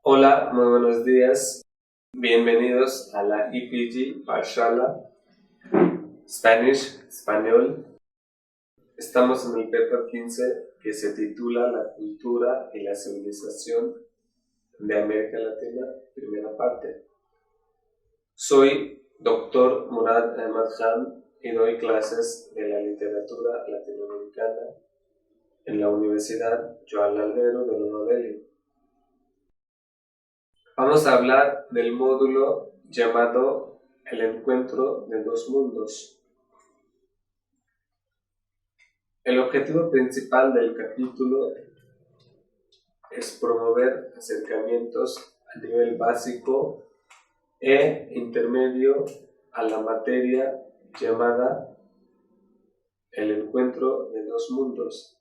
Hola, muy buenos días. Bienvenidos a la EPG Parshala Spanish, Español. Estamos en el paper 15 que se titula La cultura y la civilización de América Latina, primera parte. Soy Dr. Murad Ahmad Khan y doy clases de la literatura latinoamericana en la Universidad Joan Albeiro de Nueva Delhi. Vamos a hablar del módulo llamado El encuentro de dos mundos. El objetivo principal del capítulo es promover acercamientos a nivel básico e intermedio a la materia llamada El encuentro de dos mundos,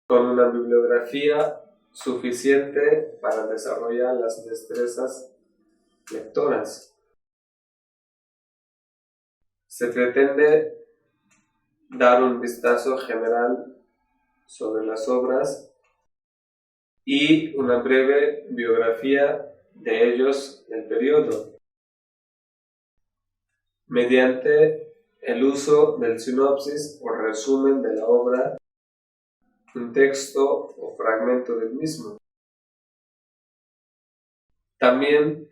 con una bibliografía suficiente para desarrollar las destrezas lectoras. Se pretende dar un vistazo general sobre las obras y una breve biografía de ellos del periodo, mediante el uso del sinopsis o resumen de la obra, un texto o fragmento del mismo. También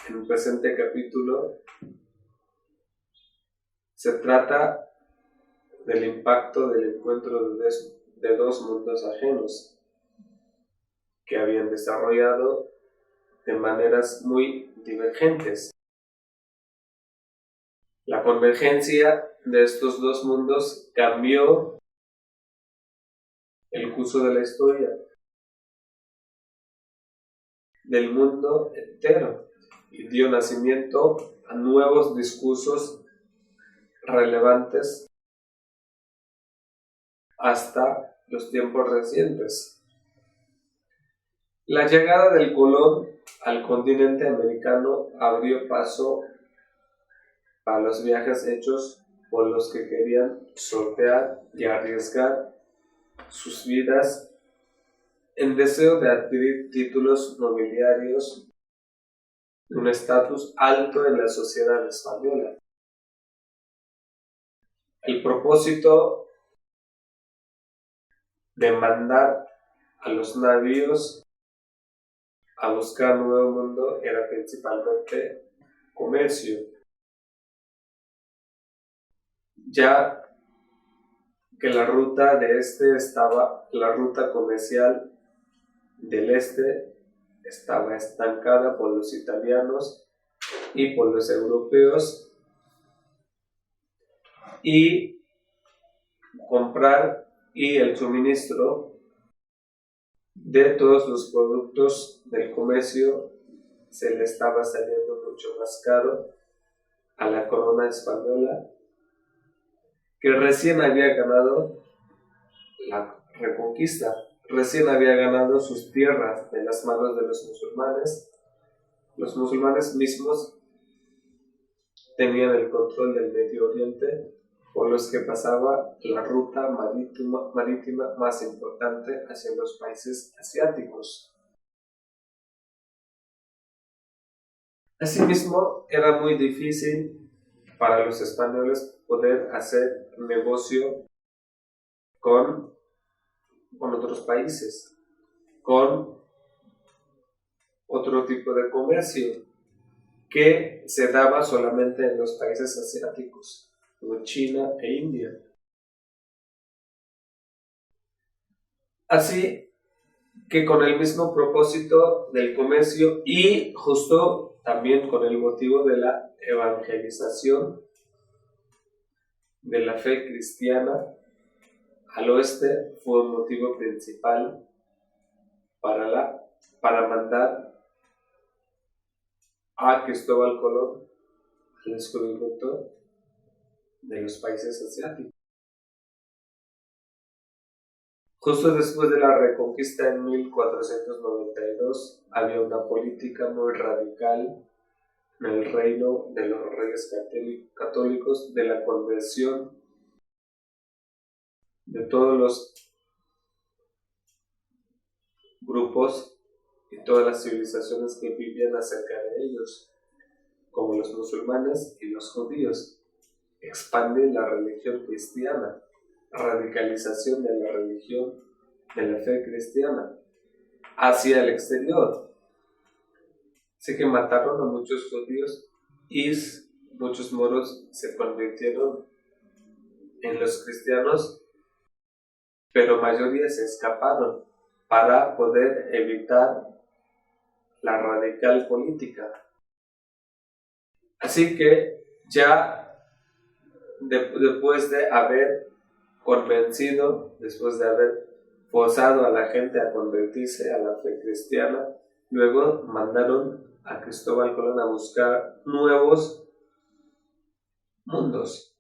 en el presente capítulo se trata del impacto del encuentro de dos mundos ajenos que habían desarrollado de maneras muy divergentes. La convergencia de estos dos mundos cambió el curso de la historia del mundo entero y dio nacimiento a nuevos discursos relevantes hasta los tiempos recientes. La llegada del Colón al continente americano abrió paso para los viajes hechos por los que querían sortear y arriesgar sus vidas en deseo de adquirir títulos nobiliarios de un estatus alto en la sociedad española. El propósito de mandar a los navíos a buscar un nuevo mundo era principalmente comercio, ya que la ruta comercial del este estaba estancada por los italianos y por los europeos, y comprar y el suministro de todos los productos del comercio se le estaba saliendo mucho más caro a la corona española, que recién había ganado la reconquista, recién había ganado sus tierras de las manos de los musulmanes. Los musulmanes mismos tenían el control del Medio Oriente, por los que pasaba la ruta marítima más importante hacia los países asiáticos. Asimismo, era muy difícil para los españoles poder hacer negocio con otros países, con otro tipo de comercio que se daba solamente en los países asiáticos, como China e India. Así que con el mismo propósito del comercio y justo también con el motivo de la evangelización de la fe cristiana al oeste, fue un motivo principal para mandar a Cristóbal Colón al descubrimiento de los países asiáticos. Justo después de la Reconquista en 1492, había una política muy radical en el reino de los reyes católicos de la conversión de todos los grupos y todas las civilizaciones que vivían acerca de ellos, como los musulmanes y los judíos. Expande la religión cristiana, radicalización de la religión, de la fe cristiana, hacia el exterior. Así que mataron a muchos judíos y muchos moros se convirtieron en los cristianos, pero mayoría se escaparon para poder evitar la radical política. Así que ya después de haber convencido, después de haber forzado a la gente a convertirse a la fe cristiana, luego mandaron a Cristóbal Colón a buscar nuevos mundos.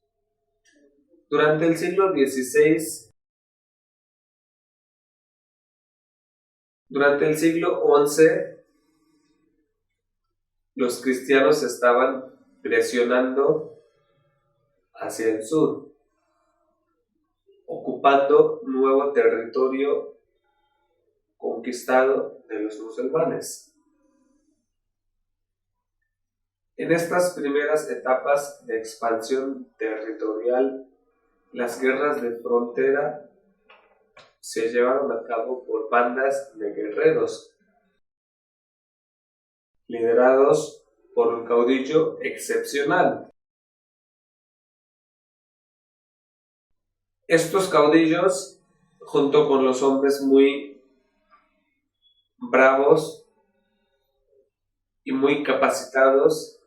Durante el siglo XVI, durante el siglo XI, los cristianos estaban presionando hacia el sur, ocupando nuevo territorio conquistado de los musulmanes. En estas primeras etapas de expansión territorial, las guerras de frontera se llevaron a cabo por bandas de guerreros, liderados por un caudillo excepcional. Estos caudillos, junto con los hombres muy bravos y muy capacitados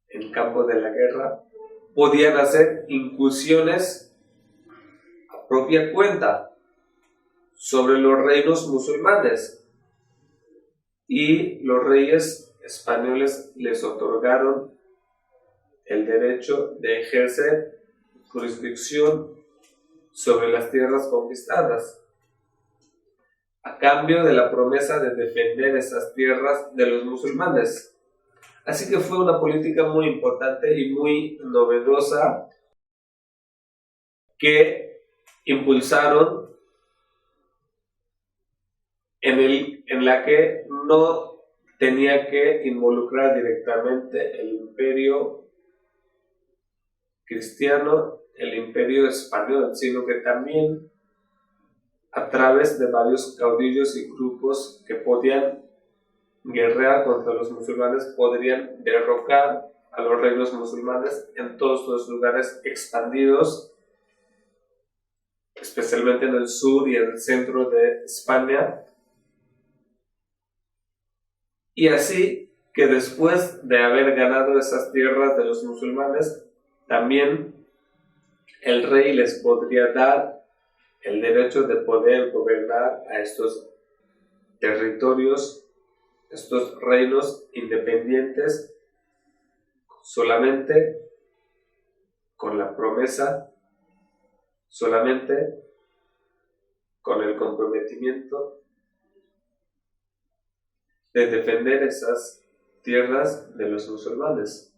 en campo de la guerra, podían hacer incursiones a propia cuenta sobre los reinos musulmanes, y los reyes españoles les otorgaron el derecho de ejercer jurisdicción sobre las tierras conquistadas, a cambio de la promesa de defender esas tierras de los musulmanes. Así que fue una política muy importante y muy novedosa que impulsaron, en la que no tenía que involucrar directamente el imperio cristiano, el imperio español, sino que también a través de varios caudillos y grupos que podían guerrear contra los musulmanes, podrían derrocar a los reinos musulmanes en todos los lugares expandidos, especialmente en el sur y en el centro de España. Y así que después de haber ganado esas tierras de los musulmanes, también el rey les podría dar el derecho de poder gobernar a estos territorios, estos reinos independientes, solamente con la promesa, solamente con el comprometimiento de defender esas tierras de los musulmanes.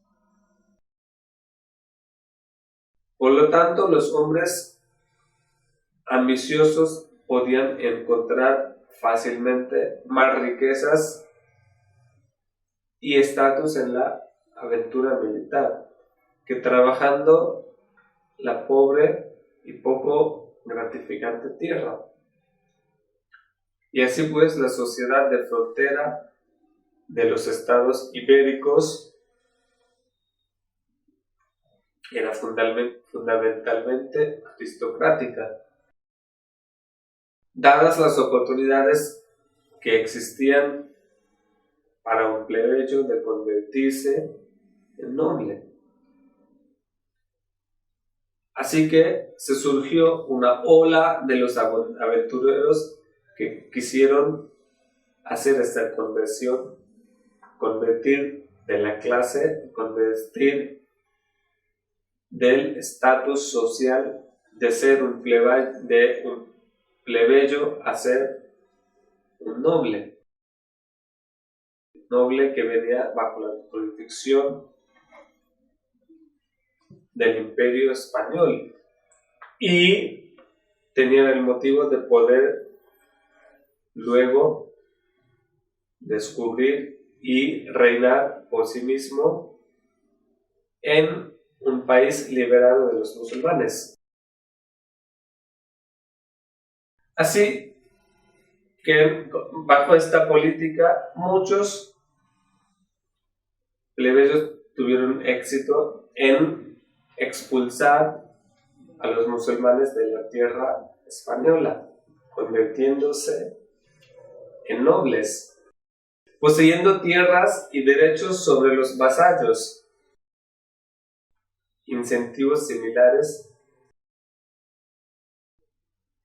Por lo tanto, los hombres ambiciosos podían encontrar fácilmente más riquezas y estatus en la aventura militar que trabajando la pobre y poco gratificante tierra. Y así pues, la sociedad de frontera de los estados ibéricos era fundamentalmente aristocrática. Dadas las oportunidades que existían para un plebeyo de convertirse en noble. Así que se surgió una ola de los aventureros que quisieron hacer esta conversión, convertir de la clase, convertir del estatus social de ser un plebeyo a ser un noble que venía bajo la jurisdicción del imperio español y tenían el motivo de poder luego descubrir y reinar por sí mismo en un país liberado de los musulmanes. Así que bajo esta política muchos plebeyos tuvieron éxito en expulsar a los musulmanes de la tierra española, convirtiéndose en nobles, poseyendo tierras y derechos sobre los vasallos. Incentivos similares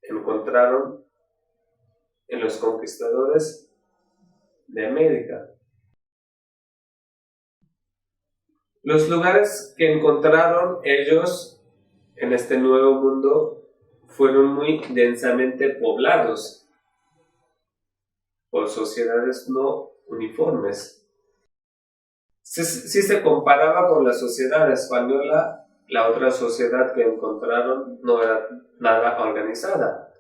encontraron en los conquistadores de América. Los lugares que encontraron ellos en este nuevo mundo fueron muy densamente poblados por sociedades no uniformes. Si se comparaba con la sociedad española, la otra sociedad que encontraron no era nada organizada,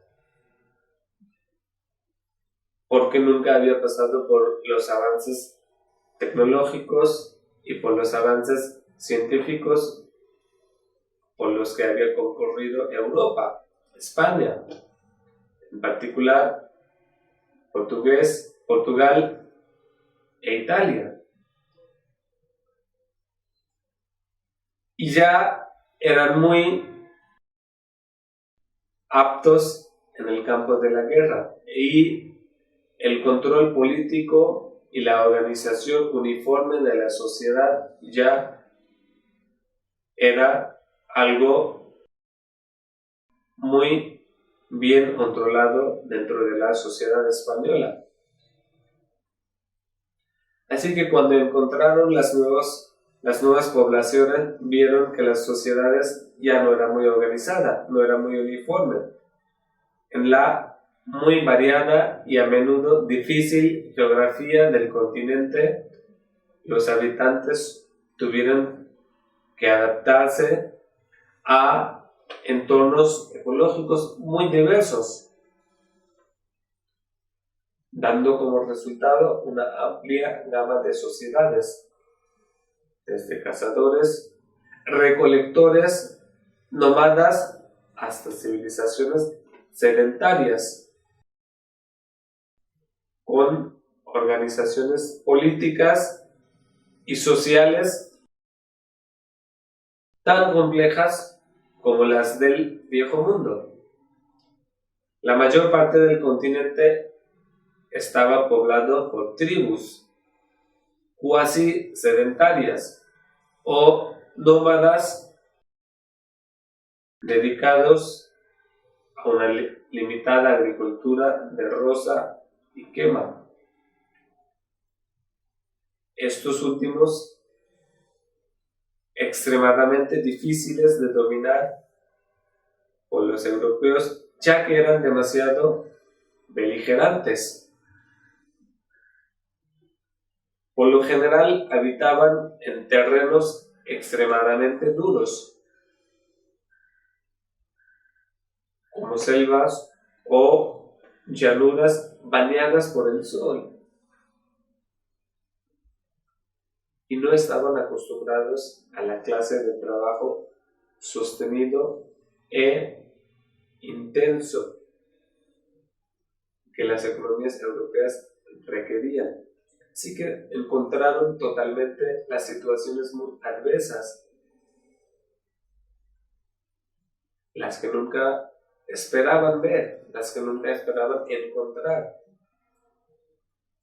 porque nunca había pasado por los avances tecnológicos y por los avances científicos por los que había concurrido Europa, España, en particular Portugal e Italia. Y ya eran muy aptos en el campo de la guerra, y el control político y la organización uniforme de la sociedad ya era algo muy bien controlado dentro de la sociedad española. Así que cuando encontraron las nuevas poblaciones, vieron que las sociedades ya no eran muy organizadas, no era muy uniforme. En la muy variada y a menudo difícil geografía del continente, los habitantes tuvieron que adaptarse a entornos ecológicos muy diversos, dando como resultado una amplia gama de sociedades, desde cazadores, recolectores, nómadas, hasta civilizaciones sedentarias, con organizaciones políticas y sociales tan complejas como las del Viejo Mundo. La mayor parte del continente estaba poblado por tribus cuasi sedentarias o nómadas dedicados a una limitada agricultura de roza y quema. Estos últimos, extremadamente difíciles de dominar por los europeos, ya que eran demasiado beligerantes. Por lo general habitaban en terrenos extremadamente duros, como selvas o llanuras bañadas por el sol, y no estaban acostumbrados a la clase de trabajo sostenido e intenso que las economías europeas requerían. Así que encontraron totalmente las situaciones muy adversas, las que nunca esperaban ver, las que nunca esperaban encontrar.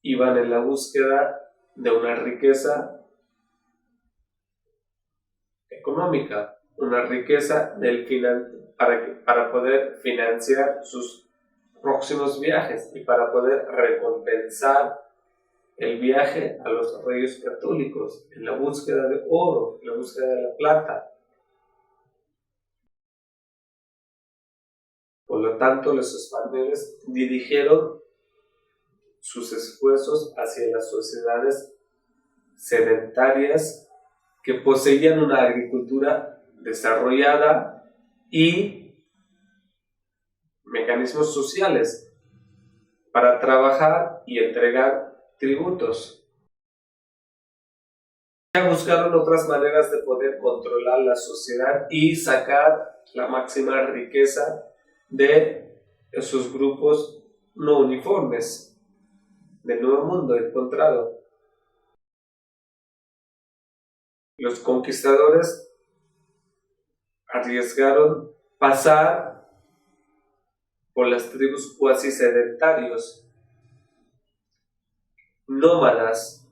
Iban en la búsqueda de una riqueza económica, una riqueza para poder financiar sus próximos viajes y para poder recompensar el viaje a los reyes católicos, en la búsqueda de oro, en la búsqueda de la plata. Por lo tanto, los españoles dirigieron sus esfuerzos hacia las sociedades sedentarias que poseían una agricultura desarrollada y mecanismos sociales para trabajar y entregar tributos. Ya buscaron otras maneras de poder controlar la sociedad y sacar la máxima riqueza de esos grupos no uniformes del Nuevo Mundo encontrado. Los conquistadores arriesgaron pasar por las tribus cuasi sedentarios, nómadas,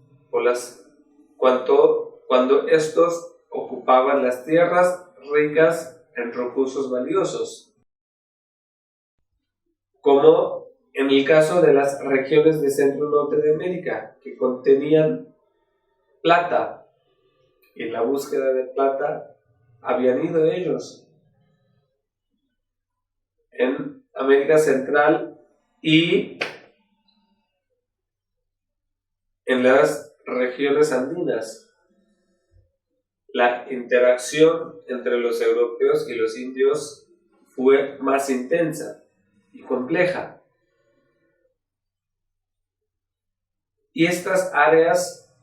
cuando estos ocupaban las tierras ricas en recursos valiosos, como en el caso de las regiones de centro-norte de América, que contenían plata. En la búsqueda de plata habían ido ellos en América Central y en las regiones andinas. La interacción entre los europeos y los indios fue más intensa y compleja. Y estas áreas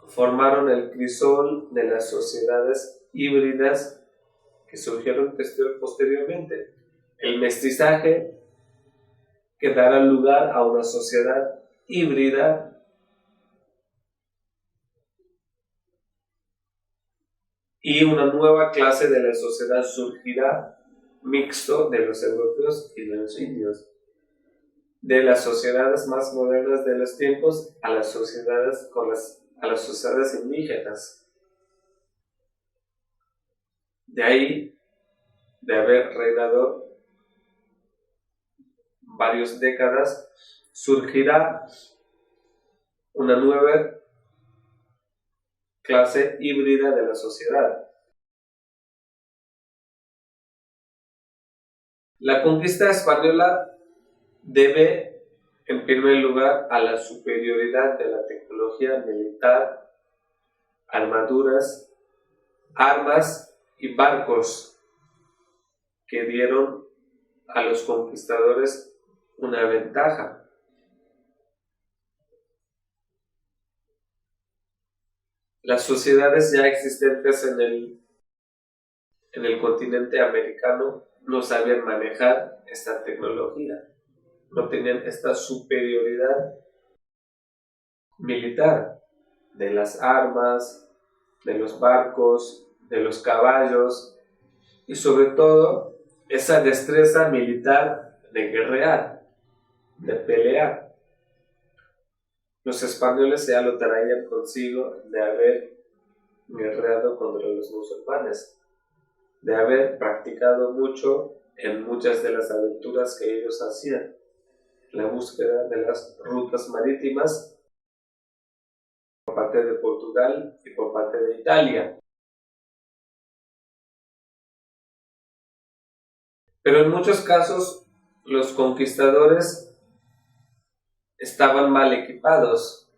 formaron el crisol de las sociedades híbridas que surgieron posteriormente. El mestizaje que dará lugar a una sociedad híbrida y una nueva clase de la sociedad surgirá mixto de los europeos y de los indios. De las sociedades más modernas de los tiempos a las sociedades indígenas. De ahí, de haber reinado varias décadas, surgirá una nueva clase híbrida de la sociedad. La conquista española debe, en primer lugar, a la superioridad de la tecnología militar, armaduras, armas y barcos que dieron a los conquistadores una ventaja. Las sociedades ya existentes en el continente americano no sabían manejar esta tecnología, no tenían esta superioridad militar de las armas, de los barcos, de los caballos y sobre todo esa destreza militar de guerrear, de pelear. Los españoles ya lo traían consigo de haber guerreado contra los musulmanes, de haber practicado mucho en muchas de las aventuras que ellos hacían, la búsqueda de las rutas marítimas por parte de Portugal y por parte de Italia. Pero en muchos casos los conquistadores estaban mal equipados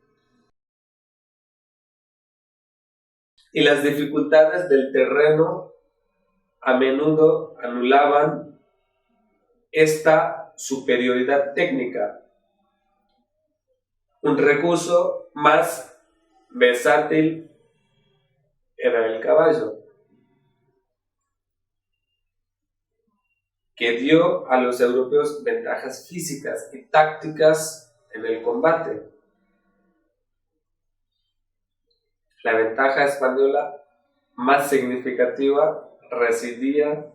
y las dificultades del terreno a menudo anulaban esta superioridad técnica. Un recurso más versátil era el caballo, que dio a los europeos ventajas físicas y tácticas en el combate. La ventaja española más significativa residía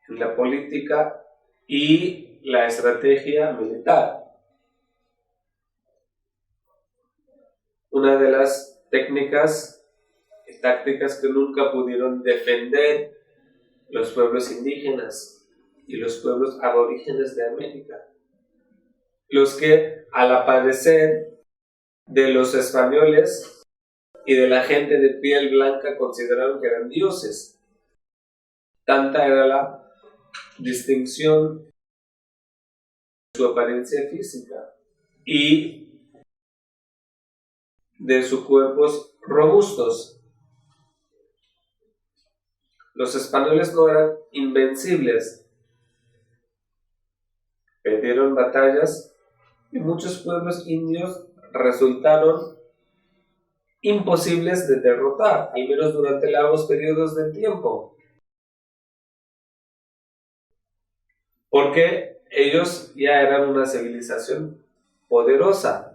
en la política y la estrategia militar. Una de las técnicas y tácticas que nunca pudieron defender los pueblos indígenas y los pueblos aborígenes de América, los que al parecer de los españoles y de la gente de piel blanca consideraron que eran dioses. Tanta era la distinción de su apariencia física y de sus cuerpos robustos. Los españoles no eran invencibles. Perdieron batallas y muchos pueblos indios resultaron imposibles de derrotar, al menos durante largos periodos de tiempo, porque ellos ya eran una civilización poderosa.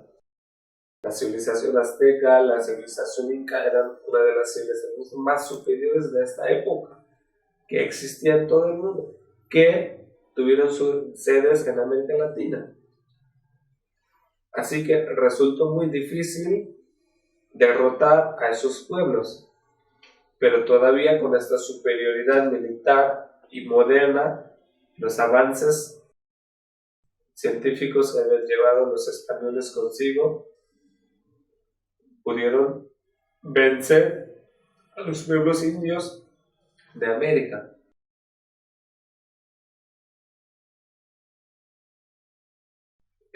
La civilización azteca, la civilización inca eran una de las civilizaciones más superiores de esta época, que existía en todo el mundo, que tuvieron sus sedes en América Latina. Así que resultó muy difícil derrotar a esos pueblos, pero todavía con esta superioridad militar y moderna, los avances científicos que habían llevado los españoles consigo, pudieron vencer a los pueblos indios de América.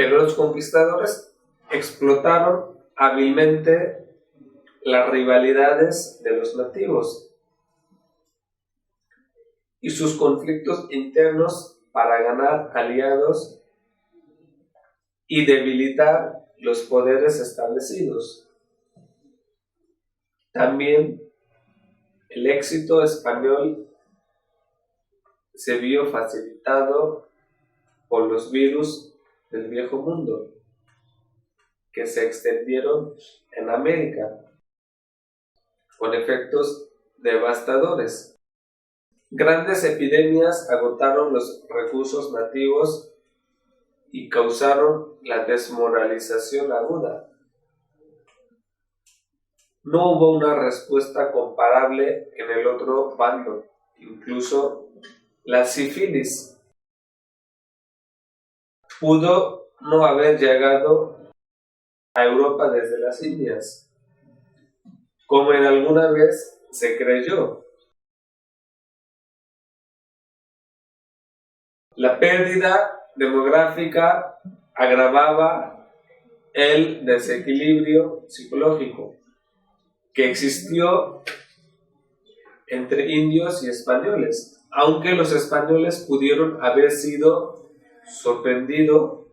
Pero los conquistadores explotaron hábilmente las rivalidades de los nativos y sus conflictos internos para ganar aliados y debilitar los poderes establecidos. También el éxito español se vio facilitado por los virus del Viejo Mundo, que se extendieron en América con efectos devastadores. Grandes epidemias agotaron los recursos nativos y causaron la desmoralización aguda. No hubo una respuesta comparable en el otro bando, incluso la sífilis pudo no haber llegado a Europa desde las Indias, como en alguna vez se creyó. La pérdida demográfica agravaba el desequilibrio psicológico que existió entre indios y españoles, aunque los españoles pudieron haber sido sorprendidos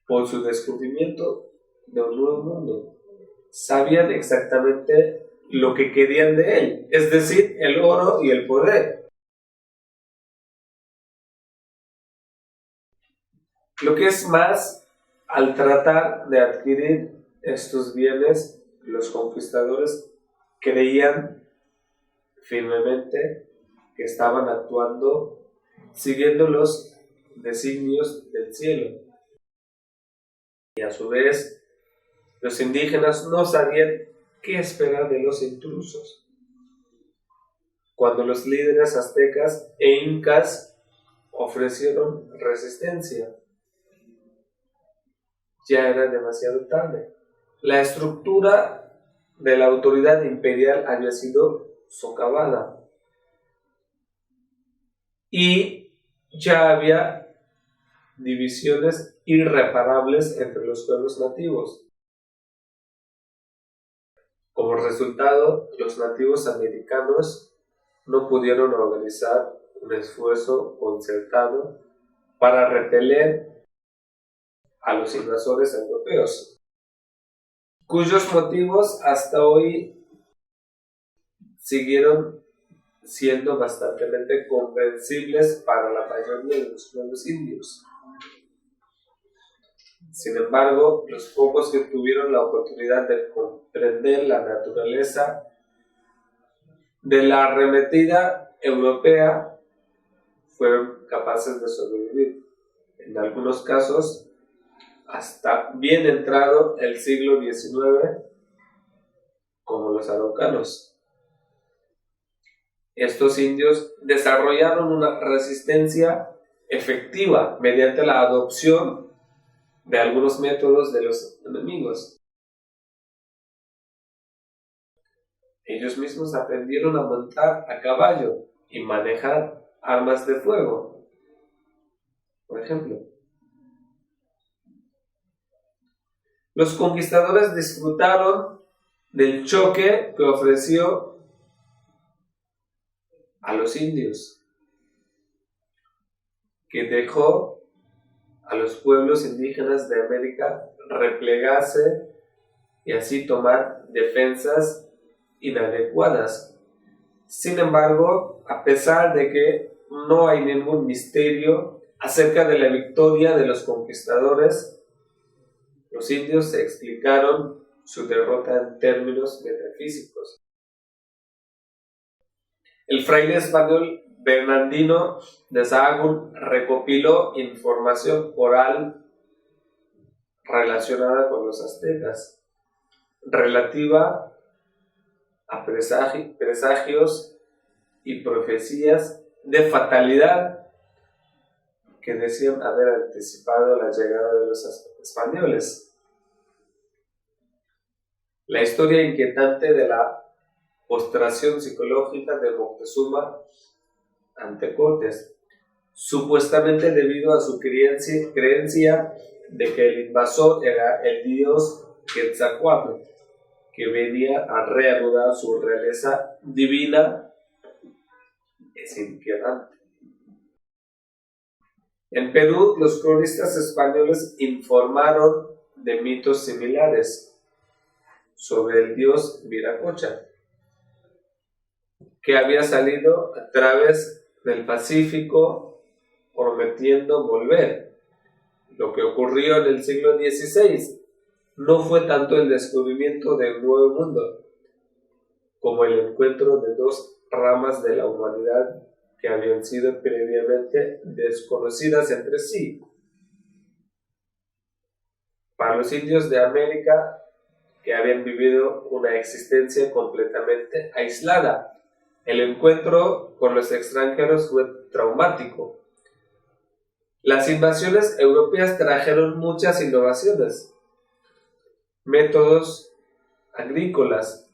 por su descubrimiento de un nuevo mundo. Sabían exactamente lo que querían de él, es decir, el oro y el poder. Lo que es más, al tratar de adquirir estos bienes, los conquistadores creían firmemente que estaban actuando siguiendo los designios del cielo. Y a su vez, los indígenas no sabían qué esperar de los intrusos. Cuando los líderes aztecas e incas ofrecieron resistencia, ya era demasiado tarde. La estructura de la autoridad imperial había sido socavada y ya había divisiones irreparables entre los pueblos nativos. Como resultado, los nativos americanos no pudieron organizar un esfuerzo concertado para repeler a los invasores europeos, cuyos motivos hasta hoy siguieron siendo bastante comprensibles para la mayoría de los pueblos indios. Sin embargo, los pocos que tuvieron la oportunidad de comprender la naturaleza de la arremetida europea fueron capaces de sobrevivir. En algunos casos, hasta bien entrado el siglo XIX, como los araucanos. Estos indios desarrollaron una resistencia efectiva mediante la adopción de algunos métodos de los enemigos. Ellos mismos aprendieron a montar a caballo y manejar armas de fuego, por ejemplo. Los conquistadores disfrutaron del choque que ofreció a los indios, que dejó a los pueblos indígenas de América replegarse y así tomar defensas inadecuadas. Sin embargo, a pesar de que no hay ningún misterio acerca de la victoria de los conquistadores, los indios se explicaron su derrota en términos metafísicos. El fraile español Bernardino de Sahagún recopiló información oral relacionada con los aztecas, relativa a presagios y profecías de fatalidad que decían haber anticipado la llegada de los españoles. La historia inquietante de la postración psicológica de Moctezuma ante Cortés, supuestamente debido a su creencia de que el invasor era el dios Quetzalcóatl, que venía a reanudar su realeza divina, es inquietante. En Perú, los cronistas españoles informaron de mitos similares sobre el dios Viracocha, que había salido a través del Pacífico prometiendo volver. Lo que ocurrió en el siglo XVI no fue tanto el descubrimiento del Nuevo Mundo, como el encuentro de dos ramas de la humanidad que habían sido previamente desconocidas entre sí. Para los indios de América, que habían vivido una existencia completamente aislada, el encuentro con los extranjeros fue traumático. Las invasiones europeas trajeron muchas innovaciones, métodos agrícolas,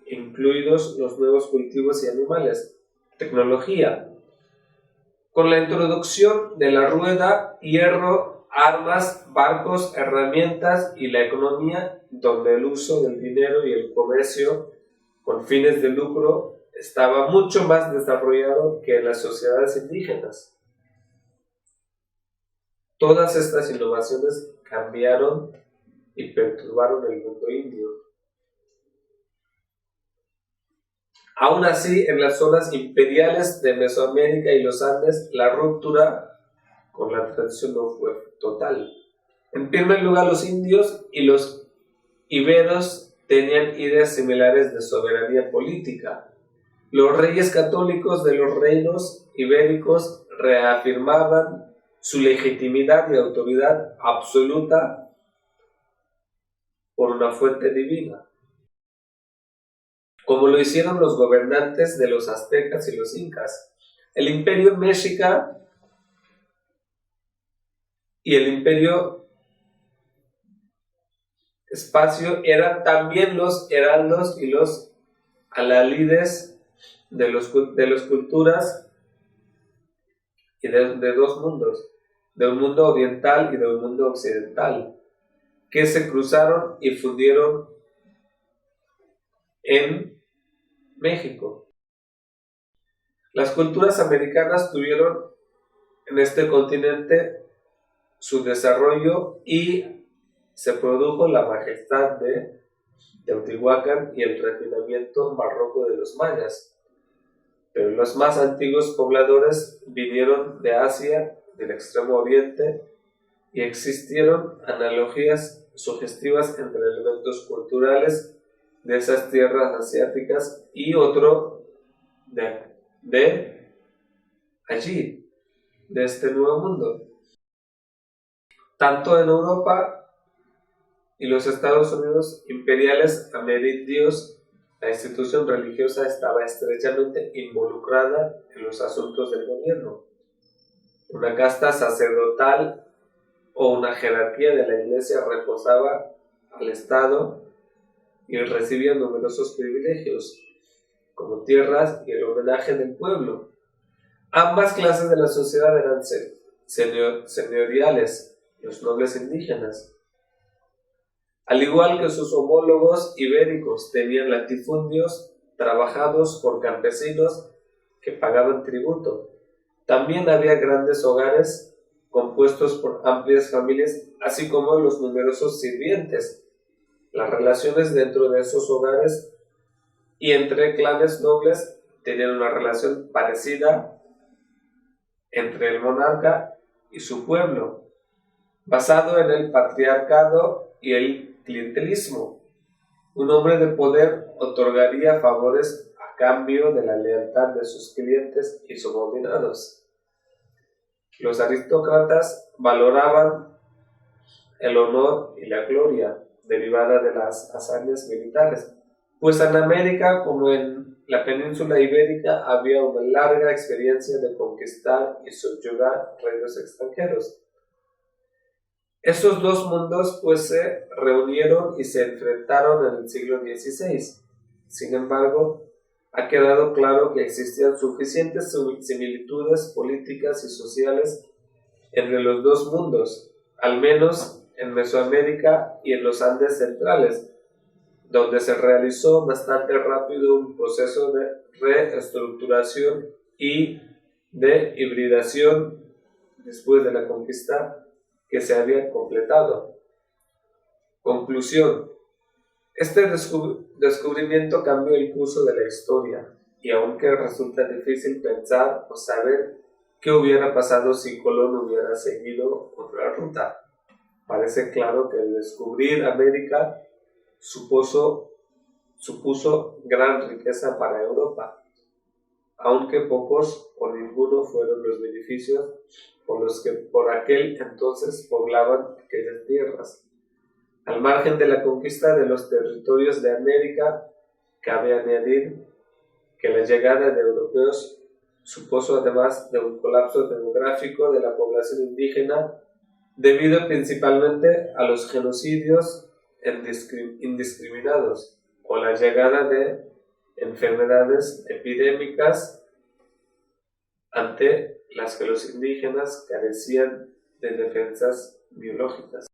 incluidos los nuevos cultivos y animales, tecnología. Con la introducción de la rueda, hierro, armas, barcos, herramientas y la economía, donde el uso del dinero y el comercio con fines de lucro estaba mucho más desarrollado que en las sociedades indígenas. Todas estas innovaciones cambiaron y perturbaron el mundo indio. Aún así, en las zonas imperiales de Mesoamérica y los Andes, la ruptura con la tradición no fue total. En primer lugar, los indios y los iberos tenían ideas similares de soberanía política. Los reyes católicos de los reinos ibéricos reafirmaban su legitimidad y autoridad absoluta por una fuente divina, como lo hicieron los gobernantes de los aztecas y los incas. El imperio mexica y el imperio espacio eran también los heraldos y los alalides de las culturas y de dos mundos, de un mundo oriental y de un mundo occidental, que se cruzaron y fundieron en México. Las culturas americanas tuvieron en este continente su desarrollo y se produjo la majestad de Teotihuacán y el refinamiento barroco de los mayas. Pero los más antiguos pobladores vinieron de Asia, del Extremo Oriente, y existieron analogías sugestivas entre elementos culturales de esas tierras asiáticas y otro de allí, de este nuevo mundo. Tanto en Europa y los Estados Unidos imperiales amerindios, la institución religiosa estaba estrechamente involucrada en los asuntos del gobierno. Una casta sacerdotal o una jerarquía de la iglesia reposaba al Estado y recibía numerosos privilegios, como tierras y el homenaje del pueblo. Ambas clases de la sociedad eran señoriales, los nobles indígenas. Al igual que sus homólogos ibéricos, tenían latifundios trabajados por campesinos que pagaban tributo. También había grandes hogares compuestos por amplias familias, así como los numerosos sirvientes. Las relaciones dentro de esos hogares y entre clanes nobles tenían una relación parecida entre el monarca y su pueblo, basado en el patriarcado y el clientelismo. Un hombre de poder otorgaría favores a cambio de la lealtad de sus clientes y subordinados. Los aristócratas valoraban el honor y la gloria derivada de las hazañas militares, pues en América como en la península ibérica había una larga experiencia de conquistar y subyugar reinos extranjeros. Estos dos mundos pues se reunieron y se enfrentaron en el siglo XVI. Sin embargo, ha quedado claro que existían suficientes similitudes políticas y sociales entre los dos mundos, al menos en Mesoamérica y en los Andes centrales, donde se realizó bastante rápido un proceso de reestructuración y de hibridación después de la conquista que se había completado. Conclusión. Este descubrimiento cambió el curso de la historia, y aunque resulta difícil pensar o saber qué hubiera pasado si Colón hubiera seguido otra ruta, parece claro que el descubrir América supuso gran riqueza para Europa, aunque pocos o ninguno fueron los beneficios por los que por aquel entonces poblaban aquellas tierras. Al margen de la conquista de los territorios de América, cabe añadir que la llegada de europeos supuso, además de un colapso demográfico de la población indígena, debido principalmente a los genocidios indiscriminados o la llegada de enfermedades epidémicas ante las que los indígenas carecían de defensas biológicas.